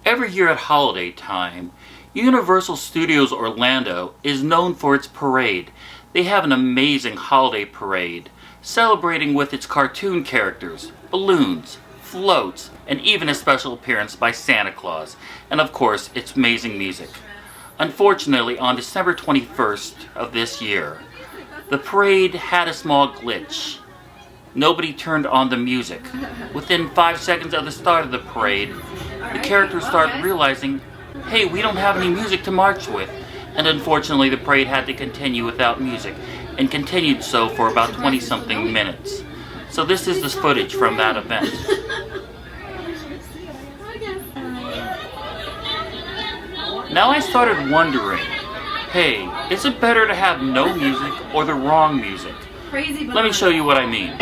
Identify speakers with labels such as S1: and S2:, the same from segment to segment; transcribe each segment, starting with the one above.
S1: Every year at holiday time, Universal Studios Orlando is known for its parade. They have an amazing holiday parade, celebrating with its cartoon characters, balloons, floats, and even a special appearance by Santa Claus, and of course, its amazing music. Unfortunately, on December 21st of this year, the parade had a small glitch. Nobody turned on the music. Within 5 seconds of the start of the parade, the characters started realizing, hey, we don't have any music to march with. And unfortunately, the parade had to continue without music, and continued so for about 20-something minutes. So this is the footage from that event. Now I started wondering, hey, is it better to have no music or the wrong music? Let me show you what I mean.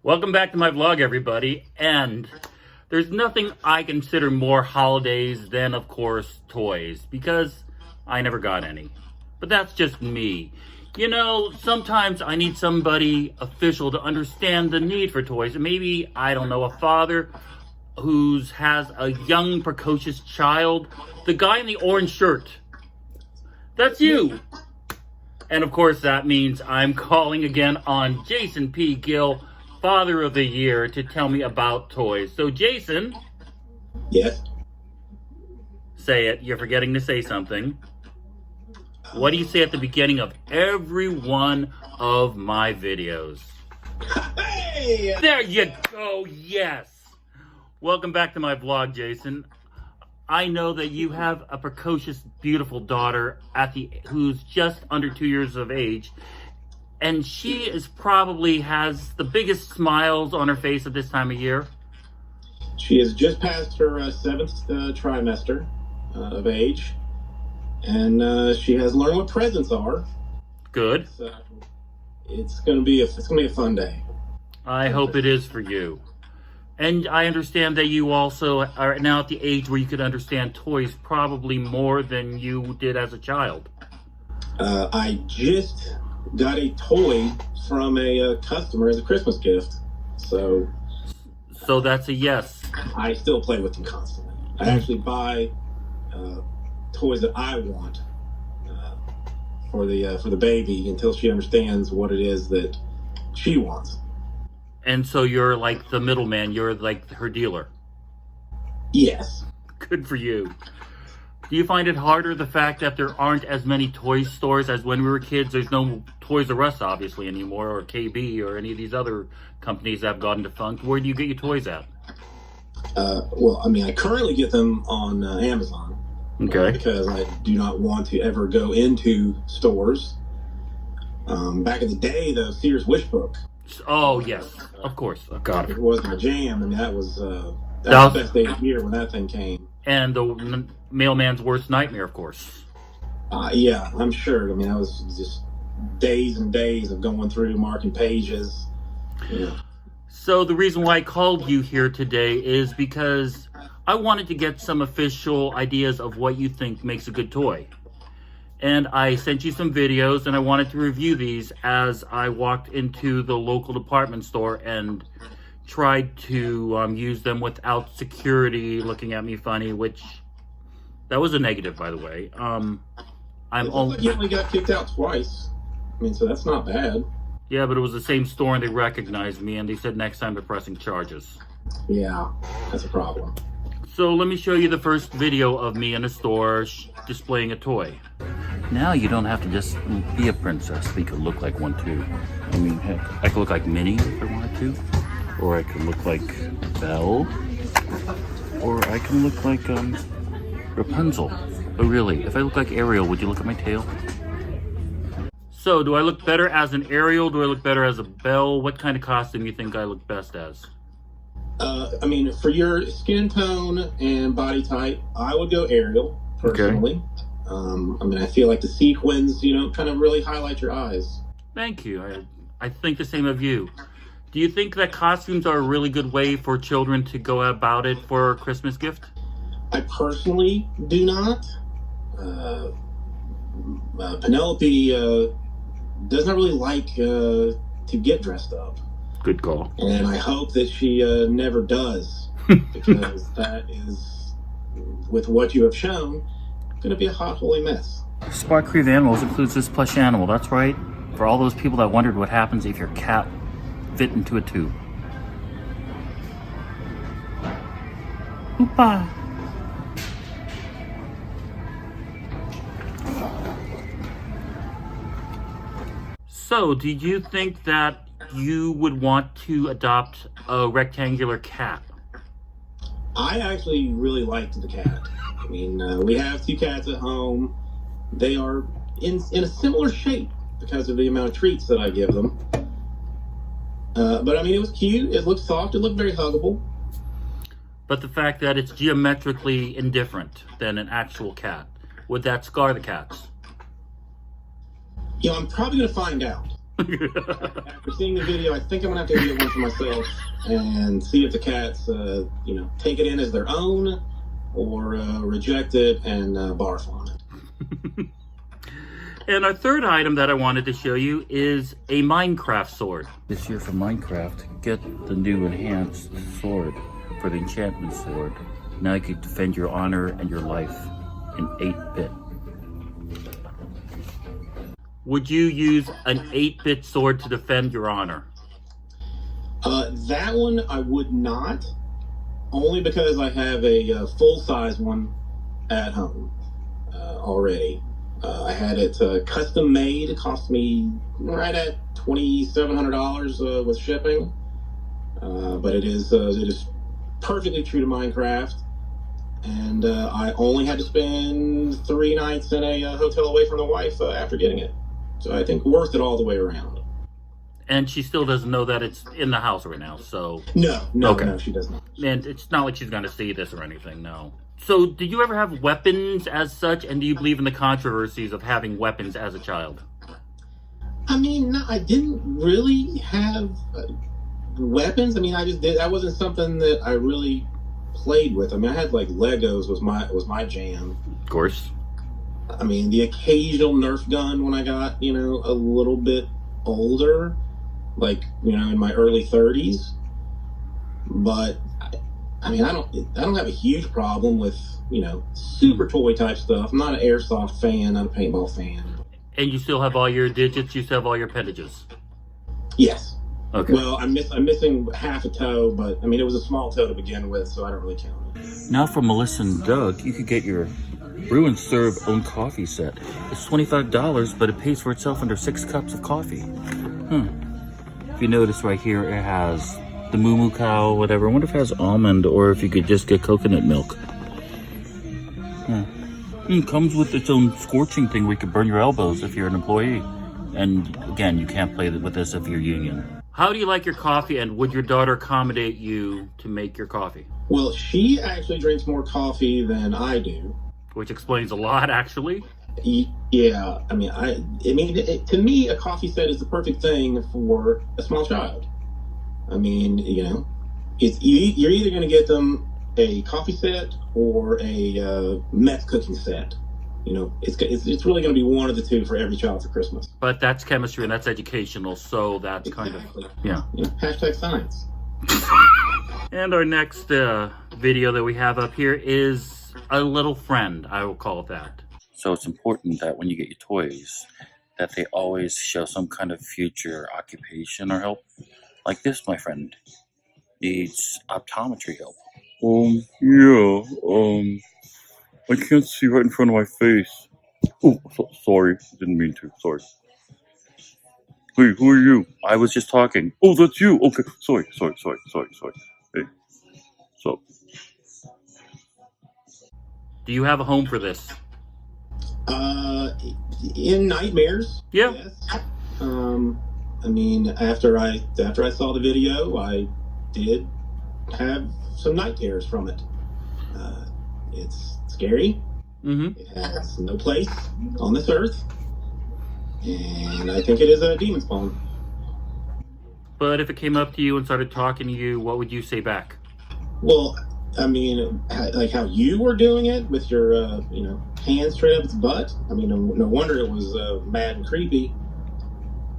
S1: Welcome back to my vlog, everybody, and there's nothing I consider more holidays than, of course, toys, because I never got any. But that's just me. You know, sometimes I need somebody official to understand the need for toys. And maybe, I don't know, a father who has a young, precocious child. The guy in the orange shirt. That's you! And of course, that means I'm calling again on Jason P. Gill, Father of the Year, to tell me about toys. So, Jason.
S2: Yes?
S1: Say it. You're forgetting to say something. What do you say at the beginning of every one of my videos?
S2: Hey!
S1: There you go. Yes. Welcome back to my vlog, Jason. I know that you have a precocious, beautiful daughter who's just under 2 years of age. And she probably has the biggest smiles on her face at this time of year.
S2: She has just passed her 7th trimester of age, and she has learned what presents are.
S1: Good.
S2: So it's gonna be a fun day.
S1: I hope it is for you. And I understand that you also are now at the age where you could understand toys probably more than you did as a child.
S2: I just got a toy from a customer as a Christmas gift, so
S1: that's a yes.
S2: I still play with them constantly. I actually buy toys that I want for the baby until she understands what it is that she wants.
S1: And so you're like the middleman. You're like her dealer.
S2: Yes.
S1: Good for you. Do you find it harder, the fact that there aren't as many toy stores as when we were kids? There's no Toys R Us, obviously, anymore, or KB, or any of these other companies that have gotten defunct. Where do you get your toys at?
S2: Well, I mean, I currently get them on Amazon.
S1: Okay.
S2: Because I do not want to ever go into stores. Back in the day, the Sears Wish Book.
S1: Oh, yes. Of course. Oh, God.
S2: It was my jam. I mean, that was the best day of the year when that thing came.
S1: And the mailman's worst nightmare, of course.
S2: Yeah, I'm sure. I mean, that was just days and days of going through, marking pages. Yeah.
S1: So the reason why I called you here today is because I wanted to get some official ideas of what you think makes a good toy. And I sent you some videos, and I wanted to review these as I walked into the local department store and tried to use them without security looking at me funny, which that was a negative, by the way.
S2: It looks like you only got kicked out twice. I mean, so that's not bad.
S1: Yeah, but it was the same store, and they recognized me, and they said next time they're pressing charges.
S2: Yeah, that's a problem.
S1: So let me show you the first video of me in a store displaying a toy. Now you don't have to just be a princess. You could look like one too. I mean, heck, I could look like Minnie if I wanted to. Or I could look like Belle. Or I can look like Rapunzel. Oh really, if I look like Ariel, would you look at my tail? So, do I look better as an Ariel? Do I look better as a Belle? What kind of costume you think I look best as?
S2: I mean, for your skin tone and body type, I would go Ariel, personally. Okay. I mean, I feel like the sequins, kind of really highlight your eyes.
S1: Thank you. I think the same of you. Do you think that costumes are a really good way for children to go about it for a Christmas gift?
S2: I personally do not. Penelope does not really like to get dressed up.
S1: Good call.
S2: And I hope that she never does, because that is, with what you have shown, going to be a hot, holy mess.
S1: Spark Creed Animals includes this plush animal. That's right. For all those people that wondered what happens if your cat fit into a tube. Oopa. So, do you think that you would want to adopt a rectangular cat?
S2: I actually really liked the cat. I mean, we have 2 cats at home. They are in a similar shape because of the amount of treats that I give them. But I mean, it was cute. It looked soft. It looked very huggable.
S1: But the fact that it's geometrically indifferent than an actual cat, would that scar the cats?
S2: I'm probably going to find out. After seeing the video, I think I'm going to have to get one for myself and see if the cats, take it in as their own or reject it and barf on it.
S1: And our third item that I wanted to show you is a Minecraft sword. This year for Minecraft, get the new enhanced sword for the enchantment sword. Now you can defend your honor and your life in 8-bit. Would you use an 8-bit sword to defend your honor?
S2: That one I would not, only because I have a full-size one at home already. I had it custom made. It cost me right at $2,700 with shipping, but it is perfectly true to Minecraft. And I only had to spend 3 nights in a hotel away from the wife after getting it. So I think worth it all the way around.
S1: And she still doesn't know that it's in the house right now, so...
S2: No,
S1: okay.
S2: No, she does not.
S1: And it's not like she's going to see this or anything, no. So, did you ever have weapons as such, and do you believe in the controversies of having weapons as a child?
S2: I mean, no, I didn't really have weapons. I mean, I just did. That wasn't something that I really played with. I mean, I had like Legos was my jam.
S1: Of course.
S2: I mean, the occasional Nerf gun when I got, a little bit older, like, in my early 30s. But I mean, I don't have a huge problem with, super toy type stuff. I'm not an airsoft fan, not a paintball fan.
S1: And you still have all your digits, you still have all your appendages?
S2: Yes.
S1: Okay.
S2: Well, I'm missing half a toe, but I mean, it was a small toe to begin with, so I don't really count it.
S1: Now from Melissa and Doug, you could get your Brew and Serve own coffee set. It's $25, but it pays for itself under 6 cups of coffee. If you notice right here, it has the moo moo cow, whatever. I wonder if it has almond or if you could just get coconut milk. It comes with its own scorching thing where you can burn your elbows if you're an employee. And again, you can't play with this if you're union. How do you like your coffee, and would your daughter accommodate you to make your coffee?
S2: Well, she actually drinks more coffee than I do.
S1: Which explains a lot, actually.
S2: Yeah, I mean, to me, a coffee set is the perfect thing for a small child. I mean, you're either going to get them a coffee set or a meth cooking set. It's really going to be one of the two for every child for Christmas.
S1: But that's chemistry and that's educational, so that's kind of, yeah.
S2: Hashtag science.
S1: And our next video that we have up here is a little friend, I will call it that. So it's important that when you get your toys, that they always show some kind of future occupation or help. Like this, my friend, needs optometry help. I can't see right in front of my face. Oh, sorry, didn't mean to, sorry. Hey, who are you? I was just talking. Oh, that's you. Okay, sorry. Hey, so. Do you have a home for this?
S2: In nightmares.
S1: Yeah.
S2: Yes. I mean, after I saw the video, I did have some night terrors from it. It's scary.
S1: Mm-hmm.
S2: It has no place on this earth, and I think it is a demon spawn.
S1: But if it came up to you and started talking to you, what would you say back?
S2: Well, I mean, like how you were doing it with your, hands straight up its butt. I mean, no wonder it was mad and creepy.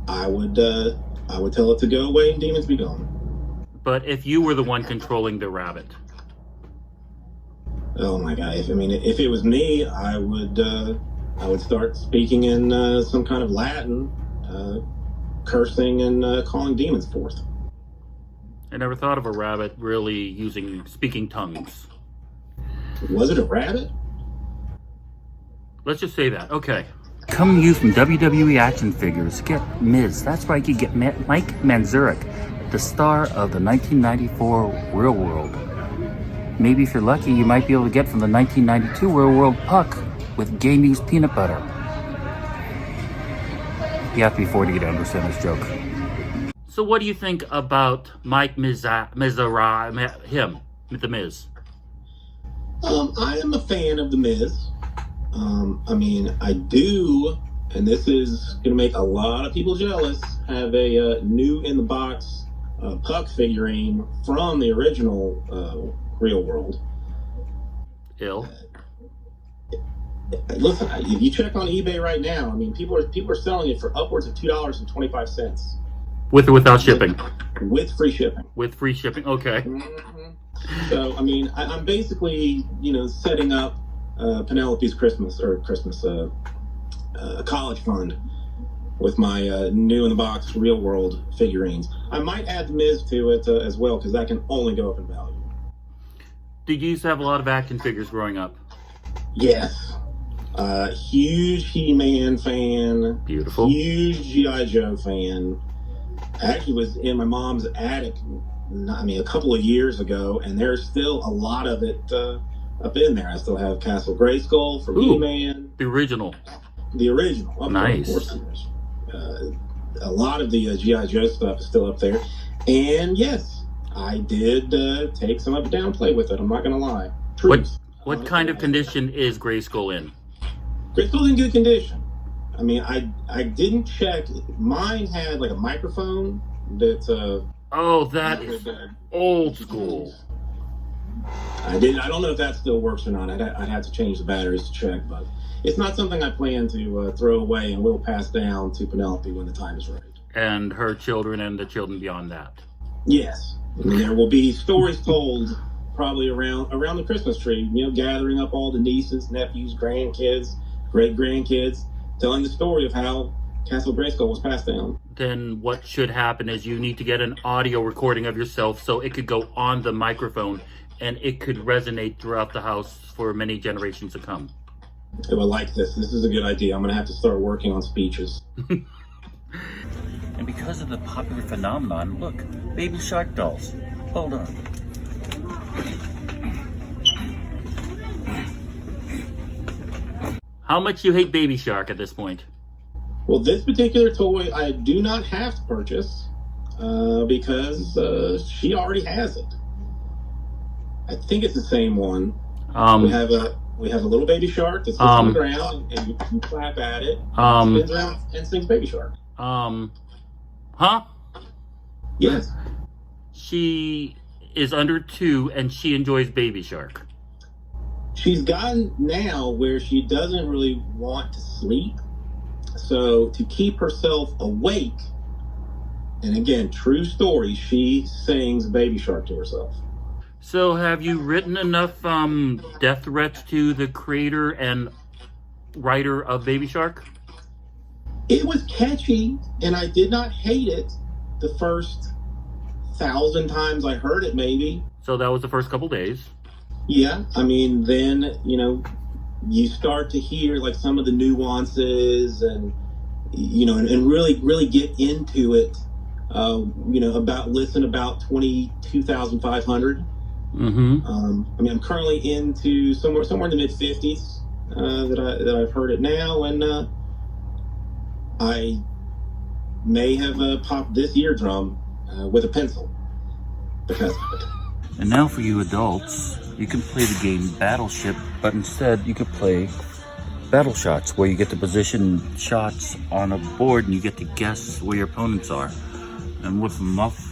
S2: I would tell it to go away and demons be gone.
S1: But if you were the one controlling the rabbit?
S2: Oh my God! If it was me, I would start speaking in some kind of Latin, cursing and calling demons forth.
S1: I never thought of a rabbit really speaking tongues.
S2: Was it a rabbit?
S1: Let's just say that. Okay. Come use from WWE action figures. Get Miz. That's right, you get Mike Manzurek, the star of the 1994 Real World. Maybe if you're lucky, you might be able to get from the 1992 Real World Puck with Gamey's peanut butter. You have to be 40 to understand this joke. So what do you think about Mike Missa, him, The Miz?
S2: I am a fan of The Miz. I do, and this is going to make a lot of people jealous, have a new in-the-box Puck figurine from the original Real World.
S1: Ill.
S2: Listen, if you check on eBay right now, I mean, people are selling it for upwards of $2.25.
S1: With or without shipping?
S2: With free shipping.
S1: With free shipping, okay.
S2: Mm-hmm. So, I mean, I'm basically, setting up Penelope's Christmas college fund with my new in the box Real World figurines. I might add the Miz to it as well, because that can only go up in value.
S1: Did you used to have a lot of action figures growing up?
S2: Yes. Huge He-Man fan.
S1: Beautiful.
S2: Huge G.I. Joe fan. I actually was in my mom's attic, a couple of years ago, and there's still a lot of it up in there. I still have Castle Grayskull from He-Man.
S1: The original.
S2: The original.
S1: Nice.
S2: Of course, a lot of the G.I. Joe stuff is still up there. And yes, I did take some up and down play with it. I'm not going to lie.
S1: What kind of condition is Grayskull in?
S2: Grayskull's in good condition. I mean, I didn't check. Mine had like a microphone that.
S1: Oh, that is old school.
S2: I don't know if that still works or not. I'd have to change the batteries to check, but it's not something I plan to throw away and will pass down to Penelope when the time is right.
S1: And her children and the children beyond that.
S2: Yes, I mean, there will be stories told probably around the Christmas tree. Gathering up all the nieces, nephews, grandkids, great grandkids, telling the story of how Castle Grayskull was passed down.
S1: Then what should happen is you need to get an audio recording of yourself so it could go on the microphone and it could resonate throughout the house for many generations to come.
S2: I like this. This is a good idea. I'm going to have to start working on speeches.
S1: And because of the popular phenomenon, look, baby shark dolls. Hold on. How much you hate Baby Shark at this point?
S2: Well, this particular toy I do not have to purchase because she already has it. I think it's the same one. We have a little baby shark that sits on the ground, and you can clap at it. Spins around and sings Baby Shark.
S1: Huh?
S2: Yes.
S1: she is under 2 and she enjoys Baby Shark.
S2: She's gotten now where she doesn't really want to sleep. So to keep herself awake, and again, true story, she sings Baby Shark to herself.
S1: So have you written enough death threats to the creator and writer of Baby Shark?
S2: It was catchy, and I did not hate it the first 1,000 times I heard it, maybe.
S1: So that was the first couple days.
S2: Yeah, I mean, then, you start to hear like some of the nuances and, and really get into it, listen about 22,500.
S1: Mm-hmm.
S2: I'm currently into somewhere in the mid-50s that I've heard it now, and I may have popped this eardrum with a pencil because of it.
S1: And now for you adults, you can play the game Battleship, but instead you could play Battle Shots, where you get to position shots on a board and you get to guess where your opponents are. And with enough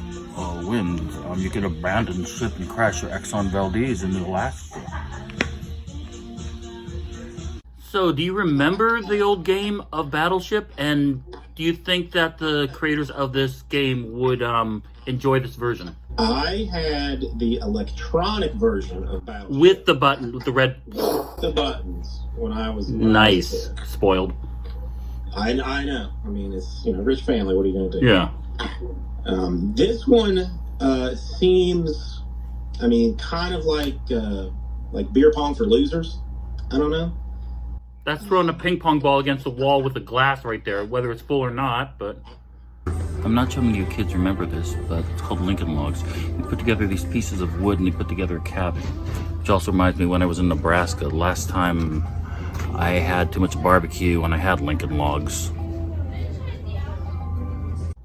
S1: wind, you can abandon ship and crash your Exxon Valdez into Alaska. So, do you remember the old game of Battleship? And do you think that the creators of this game would enjoy this version?
S2: I had the electronic version of Battleship.
S1: With the button, with the red...
S2: The buttons, when I was...
S1: Nice. Spoiled.
S2: I know. I mean, it's, rich family, what are you going to do?
S1: Yeah.
S2: This one seems, kind of like beer pong for losers. I don't know.
S1: That's throwing a ping pong ball against the wall with the glass right there, whether it's full or not, but... I'm not sure how many of you kids remember this, but it's called Lincoln Logs. You put together these pieces of wood and you put together a cabin. Which also reminds me when I was in Nebraska, last time I had too much barbecue and I had Lincoln Logs.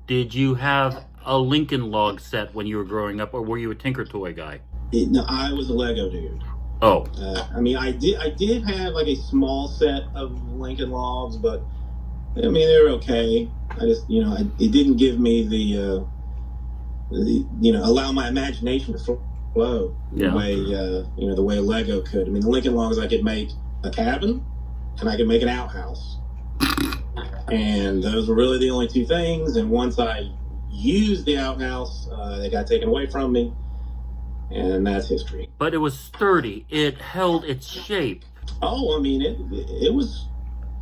S1: Did you have a Lincoln Log set when you were growing up, or were you a Tinker Toy guy?
S2: No, I was a Lego dude.
S1: Oh.
S2: I did have like a small set of Lincoln Logs, but they were okay. I just, it didn't give me the allow my imagination to flow the way, the way Lego could. The Lincoln Logs, I could make a cabin and I could make an outhouse. And those were really the only two things. And once I used the outhouse, they got taken away from me. And that's history.
S1: But it was sturdy. It held its shape.
S2: Oh, it was...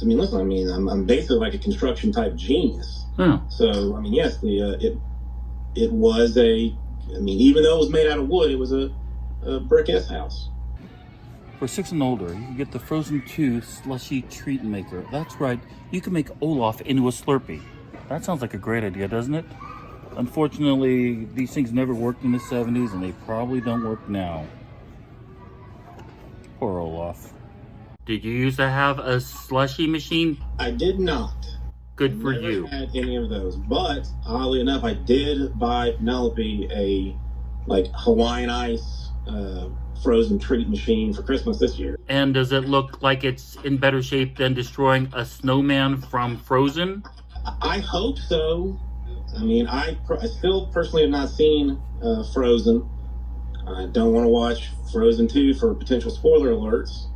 S2: listen, I'm basically like a construction type genius.
S1: Yeah.
S2: So, yes, it was a... even though it was made out of wood, it was a brick S house.
S1: For 6 and older, you can get the Frozen 2 slushy treat maker. That's right, you can make Olaf into a Slurpee. That sounds like a great idea, doesn't it? Unfortunately, these things never worked in the 70s, and they probably don't work now. Poor Olaf. Did you used to have a slushy machine?
S2: I did not.
S1: Good for you.
S2: I never had any of those, but oddly enough, I did buy Penelope a Hawaiian Ice frozen treat machine for Christmas this year.
S1: And does it look like it's in better shape than destroying a snowman from Frozen?
S2: I hope so. I still personally have not seen Frozen. I don't want to watch Frozen 2 for potential spoiler alerts.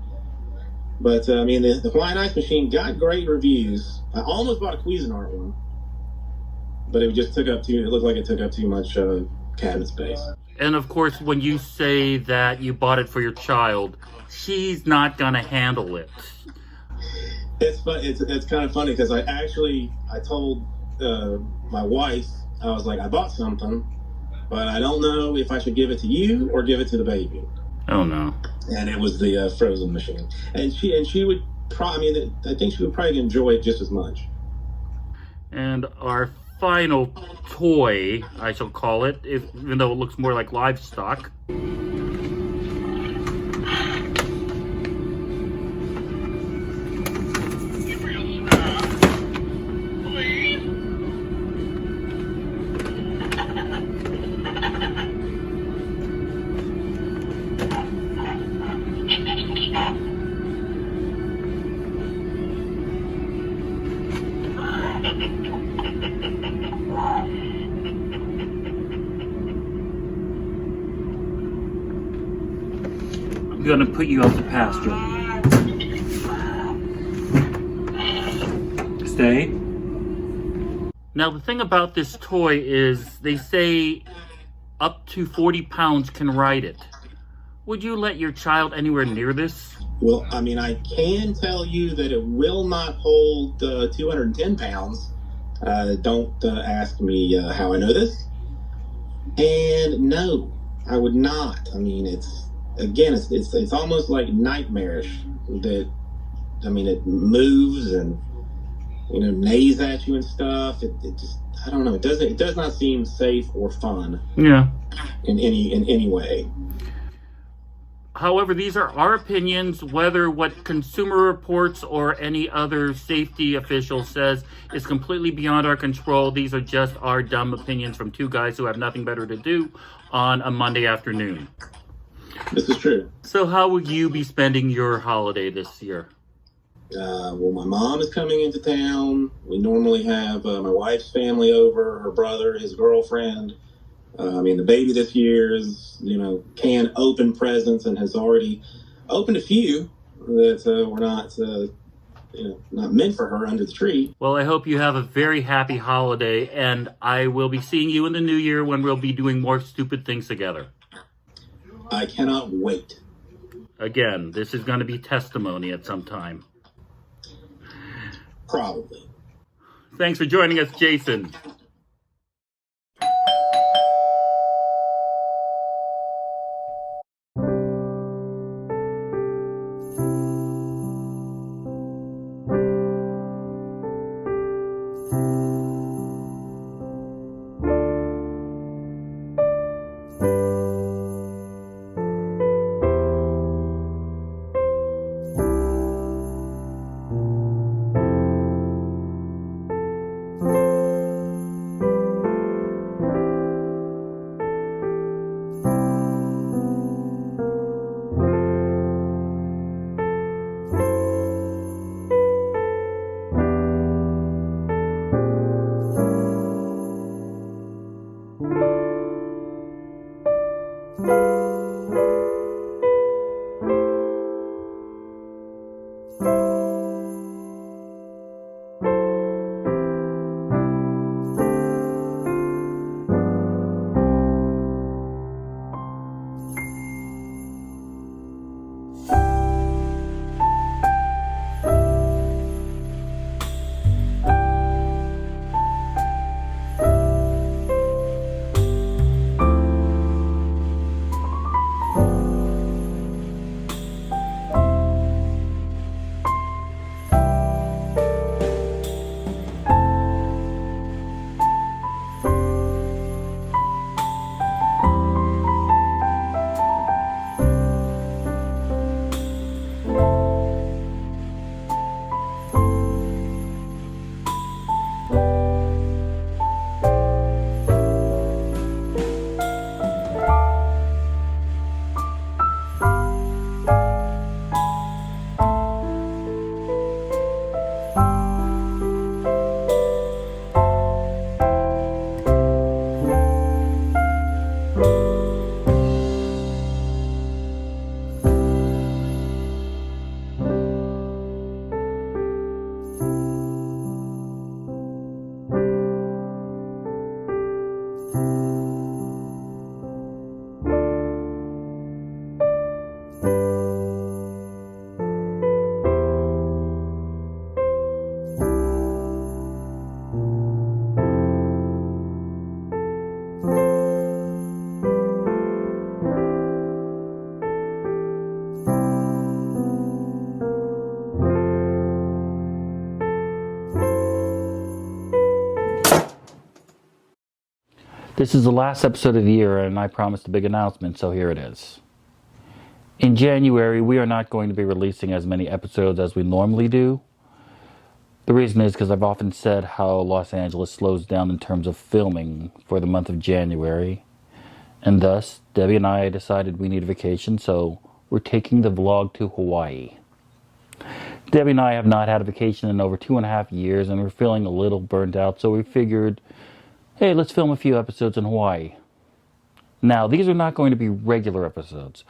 S2: But, the Hawaiian Ice Machine got great reviews. I almost bought a Cuisinart one. But it just it looked like it took up too much cabinet space.
S1: And of course, when you say that you bought it for your child, she's not going to handle it.
S2: It's fun. It's kind of funny because I told my wife, I was like, I bought something, but I don't know if I should give it to you or give it to the baby.
S1: Oh no!
S2: And it was the Frozen machine, and she would probably. I think she would probably enjoy it just as much.
S1: And our final toy, I shall call it, even though it looks more like livestock. gonna put you out to pasture. Stay. Now the thing about this toy is they say up to 40 pounds can ride it. Would you let your child anywhere near this?
S2: Well, I mean, I can tell you that it will not hold 210 pounds. Don't ask me how I know this. And no, I would not. I mean, it's almost like nightmarish that, I mean, it moves and, you know, neighs at you and stuff. It just, I don't know. It does not seem safe or fun.
S1: Yeah.
S2: In any way.
S1: However, these are our opinions. Whether what Consumer Reports or any other safety official says is completely beyond our control. These are just our dumb opinions from two guys who have nothing better to do on a Monday afternoon.
S2: This is true.
S1: So how will you be spending your holiday this year?
S2: Well, my mom is coming into town. We normally have my wife's family over, her brother, his girlfriend. I mean, the baby this year is, you know, can open presents and has already opened a few that were not, you know, not meant for her under the tree.
S1: Well, I hope you have a very happy holiday, and I will be seeing you in the new year when we'll be doing more stupid things together.
S2: I cannot wait.
S1: Again, this is going to be testimony at some time.
S2: Probably.
S1: Thanks for joining us, Jason. This is the last episode of the year, and I promised a big announcement, so here it is. In January, we are not going to be releasing as many episodes as we normally do. The reason is because I've often said how Los Angeles slows down in terms of filming for the month of January. And thus, Debbie and I decided we need a vacation, so we're taking the vlog to Hawaii. Debbie and I have not had a vacation in over 2.5 years, and we're feeling a little burnt out, so we figured, hey, let's film a few episodes in Hawaii. Now, these are not going to be regular episodes.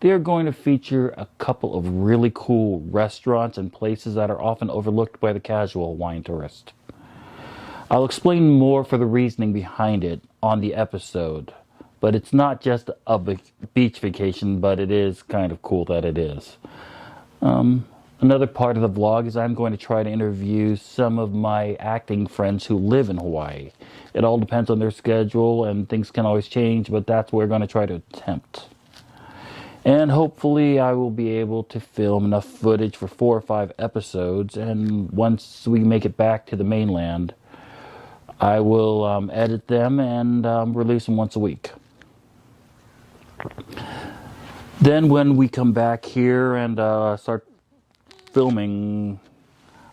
S1: They are going to feature a couple of really cool restaurants and places that are often overlooked by the casual Hawaiian tourist. I'll explain more for the reasoning behind it on the episode, but it's not just a beach vacation, but it is kind of cool that it is. Another part of the vlog is I'm going to try to interview some of my acting friends who live in Hawaii. It all depends on their schedule and things can always change, but that's what we're going to try to attempt. And hopefully I will be able to film enough footage for 4 or 5 episodes, and once we make it back to the mainland, I will edit them and release them once a week. Then when we come back here and start filming,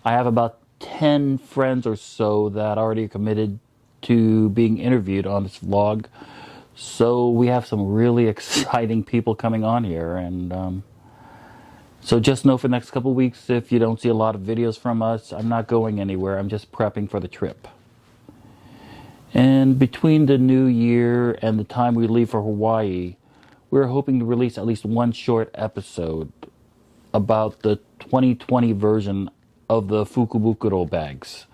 S1: I have about 10 friends or so that already are committed to being interviewed on this vlog. So we have some really exciting people coming on here, and so just know for the next couple of weeks, if you don't see a lot of videos from us, I'm not going anywhere. I'm just prepping for the trip. And between the new year and the time we leave for Hawaii, we're hoping to release at least one short episode about the 2020 version of the Fukubukuro bags.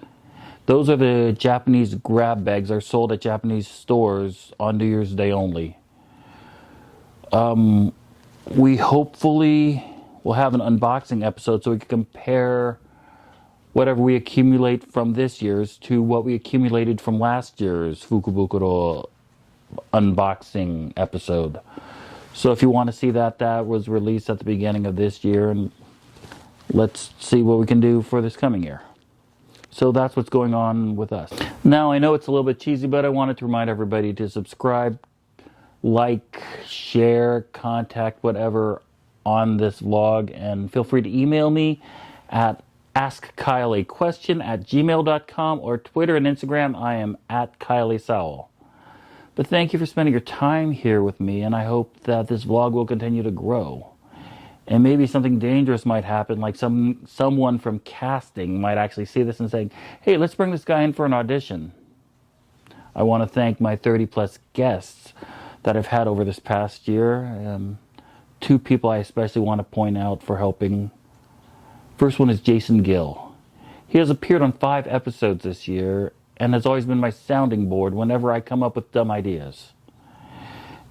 S1: Those are the Japanese grab bags that are sold at Japanese stores on New Year's Day only. We hopefully will have an unboxing episode so we can compare whatever we accumulate from this year's to what we accumulated from last year's Fukubukuro unboxing episode. So if you want to see that, that was released at the beginning of this year, and let's see what we can do for this coming year. So that's what's going on with us. Now, I know it's a little bit cheesy, but I wanted to remind everybody to subscribe, like, share, contact, whatever on this vlog, and feel free to email me at askkyleaquestion@gmail.com, or Twitter and Instagram. I am at Isao. But thank you for spending your time here with me, and I hope that this vlog will continue to grow. And maybe something dangerous might happen, like someone from casting might actually see this and say, hey, let's bring this guy in for an audition. I want to thank my 30-plus guests that I've had over this past year. 2 people I especially want to point out for helping. First one is Jason Gill. He has appeared on 5 episodes this year and has always been my sounding board whenever I come up with dumb ideas.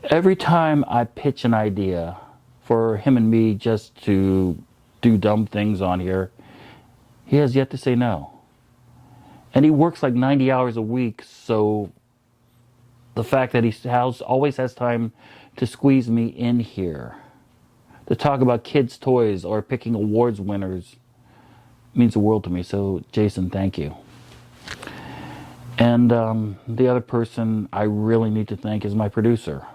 S1: Every time I pitch an idea for him and me just to do dumb things on here, he has yet to say no. And he works like 90 hours a week, so the fact that he always has time to squeeze me in here to talk about kids' toys or picking awards winners means the world to me. So, Jason, thank you. And the other person I really need to thank is my producer.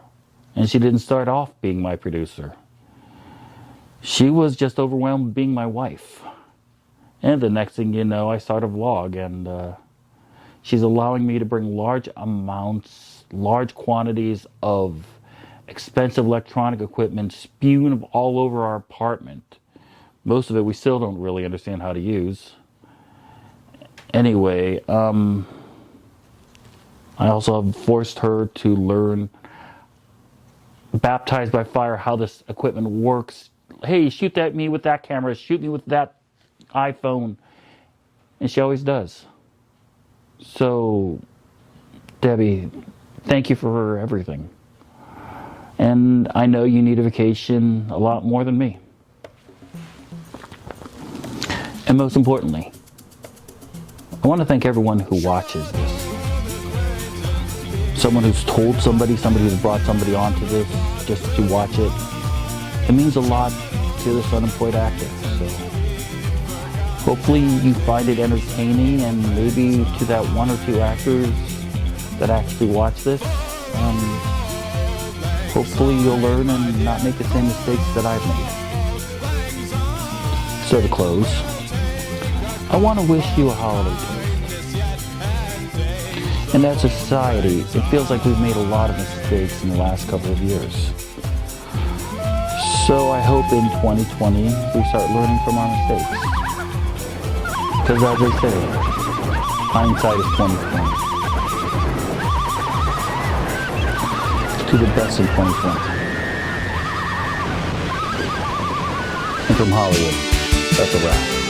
S1: And she didn't start off being my producer. She was just overwhelmed being my wife. And the next thing you know, I start a vlog, and she's allowing me to bring large quantities of expensive electronic equipment spewed all over our apartment. Most of it we still don't really understand how to use. Anyway, I also have forced her to learn, baptized by fire, how this equipment works. Hey, shoot at me with that camera, shoot me with that iPhone. And she always does. So, Debbie, thank you for everything. And I know you need a vacation a lot more than me. And most importantly, I want to thank everyone who watches this. Someone who's told somebody who's brought somebody onto this just to watch it. It means a lot to this unemployed actor. So hopefully you find it entertaining, and maybe to that 1 or 2 actors that actually watch this, hopefully you'll learn and not make the same mistakes that I've made. So to close, I want to wish you a holiday toast. And as a society, it feels like we've made a lot of mistakes in the last couple of years. So I hope in 2020 we start learning from our mistakes. Because as they say, hindsight is 2020. To the best in 2020.
S3: from Hollywood. That's a wrap.